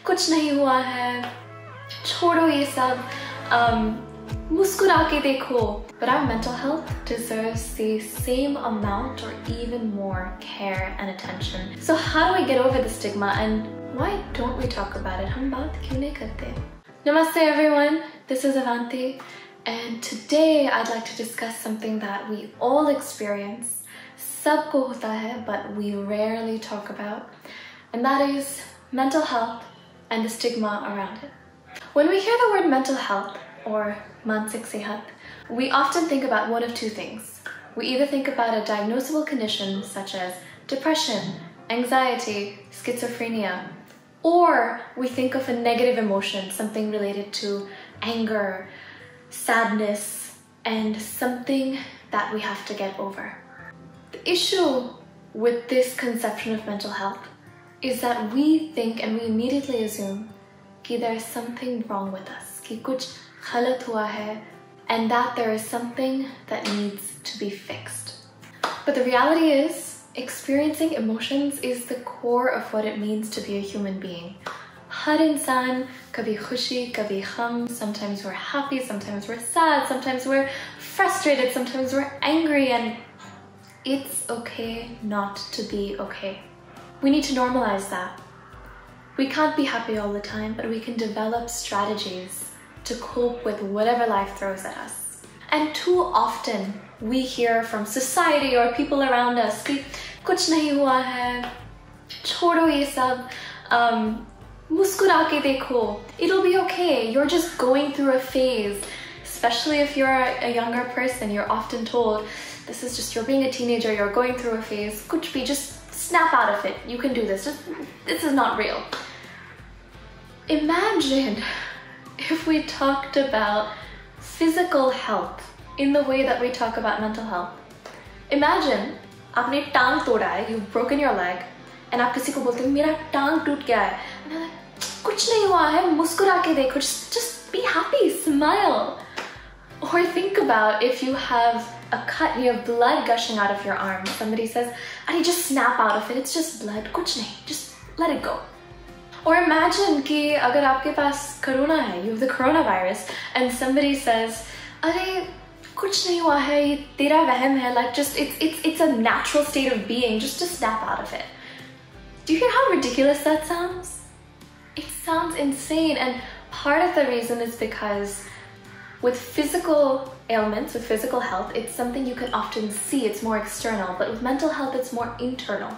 कुछ नहीं हुआ है, छोड़ो ये सब, मुस्कुरा के देखो. But our mental health deserves the same amount or even more care and attention. So how do we get over the stigma and why don't we talk about it? हम बात क्यों नहीं करते? Namaste everyone, this is Avanti and today I'd like to discuss something that we all experience. सबको होता है but we rarely talk about, and that is mental health and the stigma around it. When we hear the word mental health or mansik sehat, we often think about one of two things. We either think about a diagnosable condition such as depression, anxiety, schizophrenia, or we think of a negative emotion, something related to anger, sadness, and something that we have to get over. The issue with this conception of mental health is that we think and we immediately assume that there is something wrong with us, कि कुछ गलत हुआ है, and that there is something that needs to be fixed. But the reality is, experiencing emotions is the core of what it means to be a human being. हर इंसान कभी खुशी, कभी गम, sometimes we're happy, sometimes we're sad, sometimes we're frustrated, sometimes we're angry, and it's okay not to be okay. We need to normalize that. We can't be happy all the time, but we can develop strategies to cope with whatever life throws at us. And too often we hear from society or people around us कि कुछ नहीं हुआ है, छोड़ो ये सब, मुस्कुरा के देखो, it'll be okay, you're just going through a phase. Especially if you're a younger person, you're often told, this is just, you're being a teenager, you're going through a phase, kuch bhi, just snap out of it, you can do this, this is not real. Imagine if we talked about physical health in the way that we talk about mental health. Imagine, आपने टांग तोड़ा है, you've broken your leg, and आप किसी को बोलते हो मेरा टांग टूट गया है, and they're like, कुछ नहीं हुआ है, मुस्कुरा के देखो, just be happy, smile. Or think about if you have a cut and you have blood gushing out of your arm. Somebody says, and you just snap out of it, it's just blood, kuch nahi, just let it go. Or imagine कि अगर आपके पास corona है, you have the coronavirus, and somebody says, अरे कुछ नहीं हुआ है, ये तेरा वहम है, like just it's a natural state of being, just snap out of it. Do you hear how ridiculous that sounds? It sounds insane, and part of the reason is because with physical ailments, with physical health, it's something you can often see, it's more external, but with mental health, it's more internal.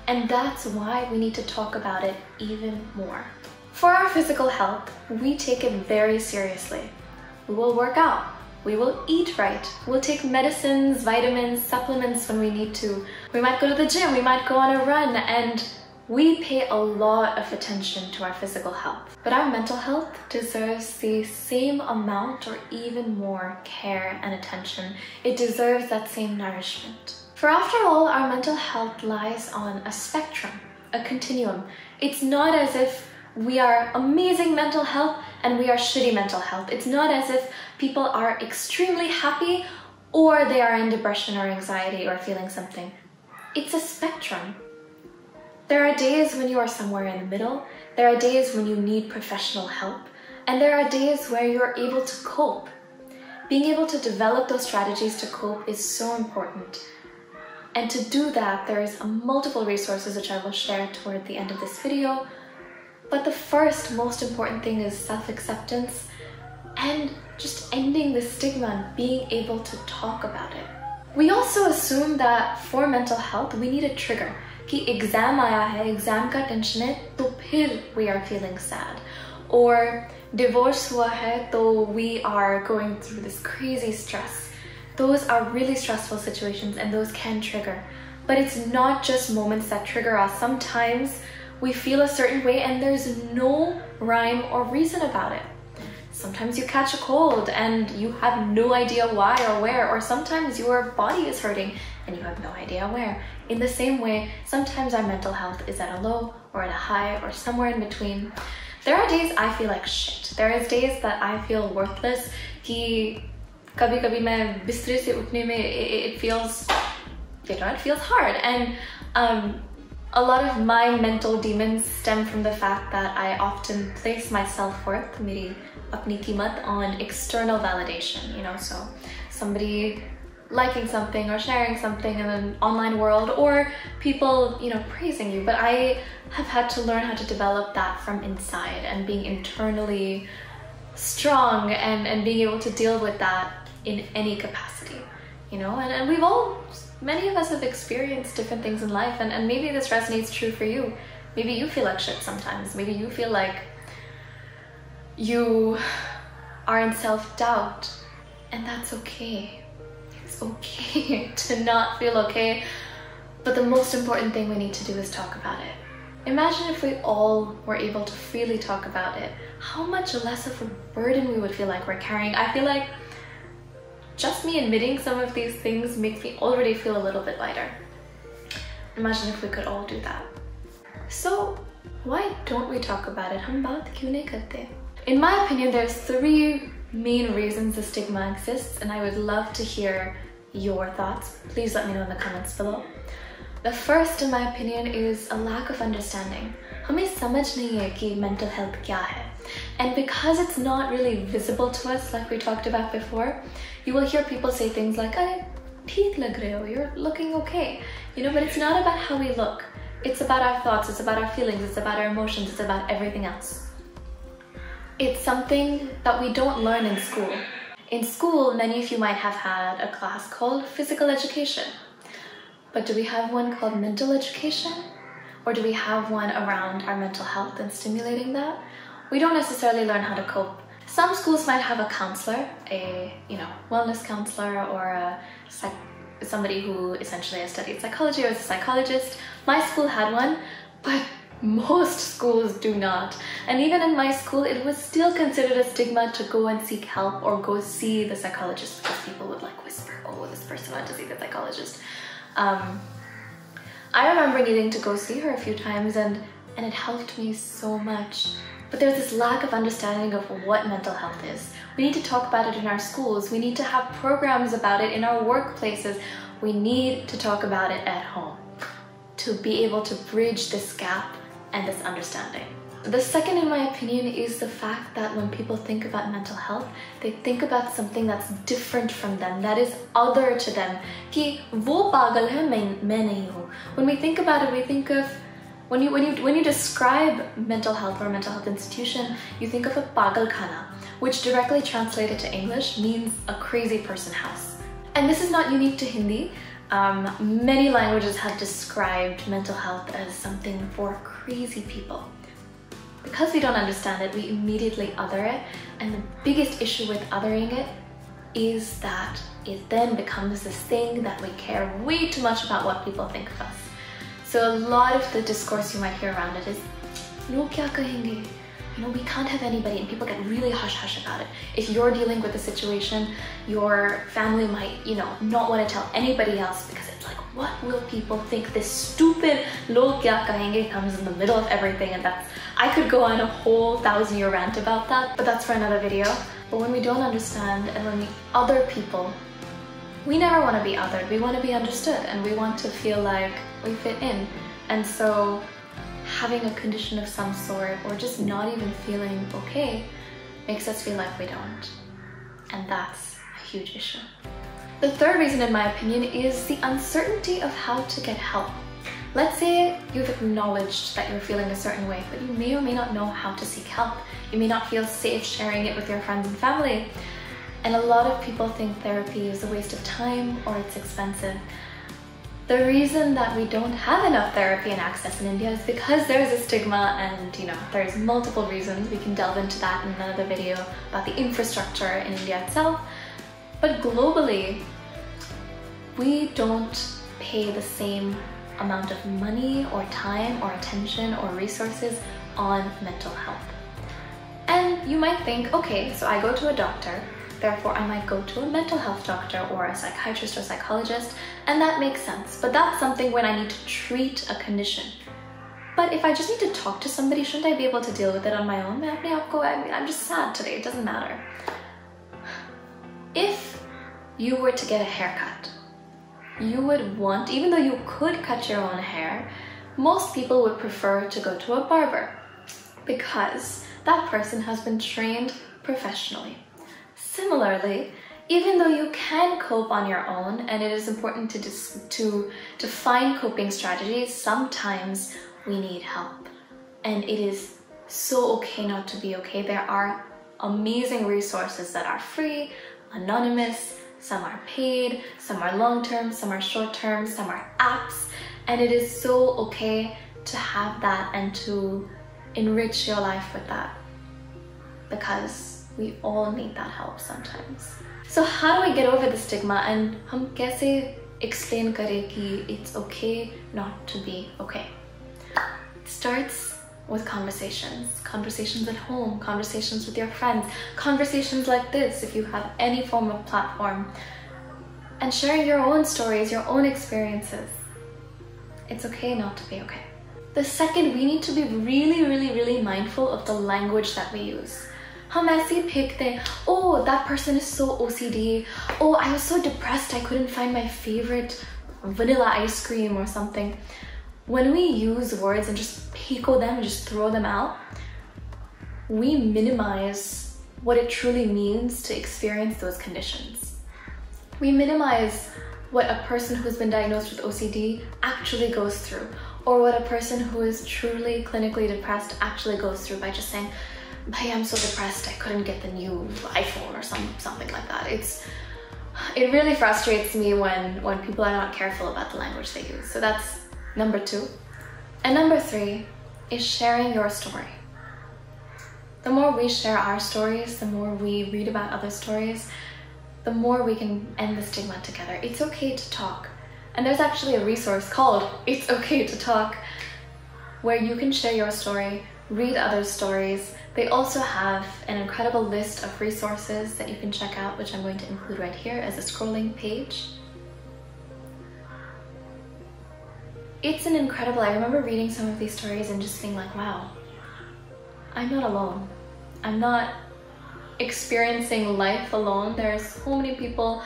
And that's why we need to talk about it even more. For our physical health, we take it very seriously. We will work out, we will eat right, we'll take medicines, vitamins, supplements when we need to. We might go to the gym, we might go on a run, and we pay a lot of attention to our physical health. But our mental health deserves the same amount or even more care and attention. It deserves that same nourishment. For after all, our mental health lies on a spectrum, a continuum. It's not as if we are amazing mental health and we are shitty mental health. It's not as if people are extremely happy or they are in depression or anxiety or feeling something. It's a spectrum. There are days when you are somewhere in the middle, there are days when you need professional help, and there are days where you're able to cope. Being able to develop those strategies to cope is so important. And to do that, there's multiple resources which I will share toward the end of this video. But the first most important thing is self-acceptance and just ending the stigma and being able to talk about it. We also assume that for mental health, we need a trigger. कि exam आया है, exam का tension है, तो फिर we are feeling sad. Or divorce हुआ है, तो we are going through this crazy stress. Those are really stressful situations and those can trigger. But it's not just moments that trigger us. Sometimes we feel a certain way and there's no rhyme or reason about it. Sometimes you catch a cold and you have no idea why or where, or sometimes your body is hurting and you have no idea where. In the same way, sometimes our mental health is at a low or at a high or somewhere in between. There are days I feel like shit. There is days that I feel worthless. कि कभी-कभी मैं बिस्तर से उठने में it feels hard. And A lot of my mental demons stem from the fact that I often place my self-worth, meri apni कीमत, on external validation, you know, so somebody liking something or sharing something in an online world, or people, you know, praising you. But I have had to learn how to develop that from inside and being internally strong and being able to deal with that in any capacity, you know, and we've all, many of us have experienced different things in life, and maybe this resonates true for you. Maybe you feel like shit sometimes. Maybe you feel like you are in self-doubt, and that's okay. It's okay to not feel okay, but the most important thing we need to do is talk about it. Imagine if we all were able to freely talk about it, how much less of a burden we would feel like we're carrying. I feel like just me admitting some of these things makes me already feel a little bit lighter. Imagine if we could all do that. So why don't we talk about it? Hum baat kyun nahi karte? In my opinion, there's 3 main reasons the stigma exists, and I would love to hear your thoughts. Please let me know in the comments below. The first, in my opinion, is a lack of understanding. हमें समझ नहीं है कि mental health क्या है. And because it's not really visible to us, like we talked about before, you will hear people say things like, "Ay, ठीक लग रहे हो, you're looking okay." You know, but it's not about how we look. It's about our thoughts, it's about our feelings, it's about our emotions, it's about everything else. It's something that we don't learn in school. In school, many of you might have had a class called physical education. But do we have one called mental education? Or do we have one around our mental health and stimulating that? We don't necessarily learn how to cope. Some schools might have a counselor, a wellness counselor, or somebody who essentially has studied psychology or is a psychologist. My school had one, but most schools do not. And even in my school, it was still considered a stigma to go and seek help or go see the psychologist, because people would like whisper, "Oh, this person went to see the psychologist." I remember needing to go see her a few times, and it helped me so much. But there's this lack of understanding of what mental health is. We need to talk about it in our schools. We need to have programs about it in our workplaces. We need to talk about it at home to be able to bridge this gap and this understanding. The second, in my opinion, is the fact that when people think about mental health, they think about something that's different from them, that is other to them. Ki wo pagal hai, main nahi hu. When we think about it, we think of, when you describe mental health or a mental health institution, you think of a pagal khana, which directly translated to English means a crazy person house. And this is not unique to Hindi. Many languages have described mental health as something for crazy people. Because we don't understand it, we immediately other it, and the biggest issue with othering it is that it then becomes this thing that we care way too much about what people think of us. So a lot of the discourse you might hear around it is, "Log kya kahenge?" You know, we can't have anybody, and people get really hush-hush about it. If you're dealing with a situation, your family might, you know, not want to tell anybody else because it's like, what will people think? This stupid "log kya kahenge" comes in the middle of everything, and I could go on a whole 1000-year rant about that, but that's for another video. But when we don't understand and when we other people, we never want to be othered. We want to be understood, and we want to feel like we fit in. And so having a condition of some sort, or just not even feeling okay, makes us feel like we don't. And that's a huge issue. The third reason, in my opinion, is the uncertainty of how to get help. Let's say you've acknowledged that you're feeling a certain way, but you may or may not know how to seek help. You may not feel safe sharing it with your friends and family. And a lot of people think therapy is a waste of time or it's expensive. The reason that we don't have enough therapy and access in India is because there's a stigma, and there's multiple reasons. We can delve into that in another video about the infrastructure in India itself. But globally, we don't pay the same amount of money or time or attention or resources on mental health. And you might think, okay, so I go to a doctor, therefore I might go to a mental health doctor or a psychiatrist or psychologist, and that makes sense. But that's something when I need to treat a condition. But if I just need to talk to somebody, shouldn't I be able to deal with it on my own? I'm just sad today, it doesn't matter. If you were to get a haircut, you would want, even though you could cut your own hair, most people would prefer to go to a barber because that person has been trained professionally. Similarly, even though you can cope on your own, and it is important to find coping strategies, sometimes we need help. And it is so okay not to be okay. There are amazing resources that are free, anonymous, some are paid, some are long-term, some are short-term, some are apps, and it is so okay to have that and to enrich your life with that, because we all need that help sometimes. So how do we get over the stigma, and hum kaise explain kare ki it's okay not to be okay? It starts with conversations at home, conversations with your friends, conversations like this if you have any form of platform, and sharing your own stories, your own experiences. It's okay not to be okay. The second, we need to be really mindful of the language that we use. Hum aise hi fenkte hain, oh, that person is so OCD, oh, I was so depressed I couldn't find my favorite vanilla ice cream or something. When we use words and just pico them and just throw them out, we minimize what it truly means to experience those conditions. We minimize what a person who's been diagnosed with OCD actually goes through, or what a person who is truly clinically depressed actually goes through by just saying, "Bhai, I'm so depressed, I couldn't get the new iPhone," or something like that. It really frustrates me when people are not careful about the language they use. So that's number 2. And number 3 is sharing your story. The more we share our stories, the more we read about other stories, the more we can end the stigma together. It's okay to talk. And there's actually a resource called It's Okay to Talk, where you can share your story, read other stories. They also have an incredible list of resources that you can check out, which I'm going to include right here as a scrolling page. It's an incredible, I remember reading some of these stories and just being like, wow, I'm not alone. I'm not experiencing life alone. There are so many people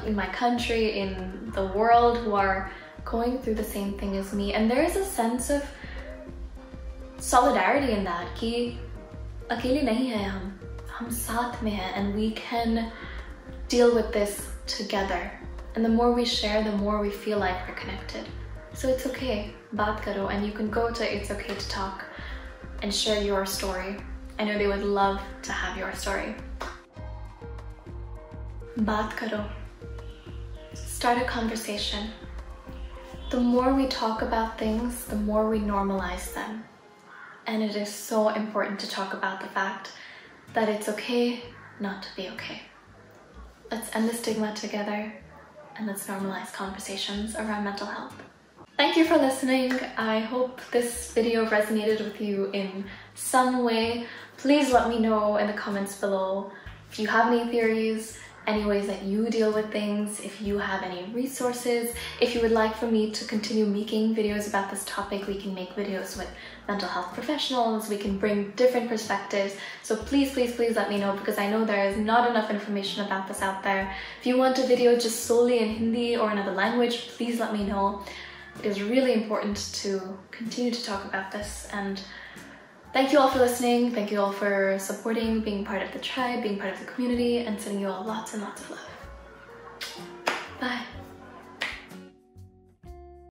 in my country, in the world, who are going through the same thing as me. And there is a sense of solidarity in that, ki akele nahi hai hum saath mein hai, and we can deal with this together. And the more we share, the more we feel like we're connected. So it's okay, baat karo, and you can go to It's Okay to Talk and share your story. I know they would love to have your story. Baat karo. Start a conversation. The more we talk about things, the more we normalize them. And it is so important to talk about the fact that it's okay not to be okay. Let's end the stigma together, and let's normalize conversations around mental health. Thank you for listening. I hope this video resonated with you in some way. Please let me know in the comments below if you have any theories, any ways that you deal with things, if you have any resources. If you would like for me to continue making videos about this topic, we can make videos with mental health professionals, we can bring different perspectives. So please let me know, because I know there is not enough information about this out there. If you want a video just solely in Hindi or another language, please let me know. It is really important to continue to talk about this, and thank you all for listening. Thank you all for supporting, being part of the tribe, being part of the community, and sending you all lots and lots of love. Bye.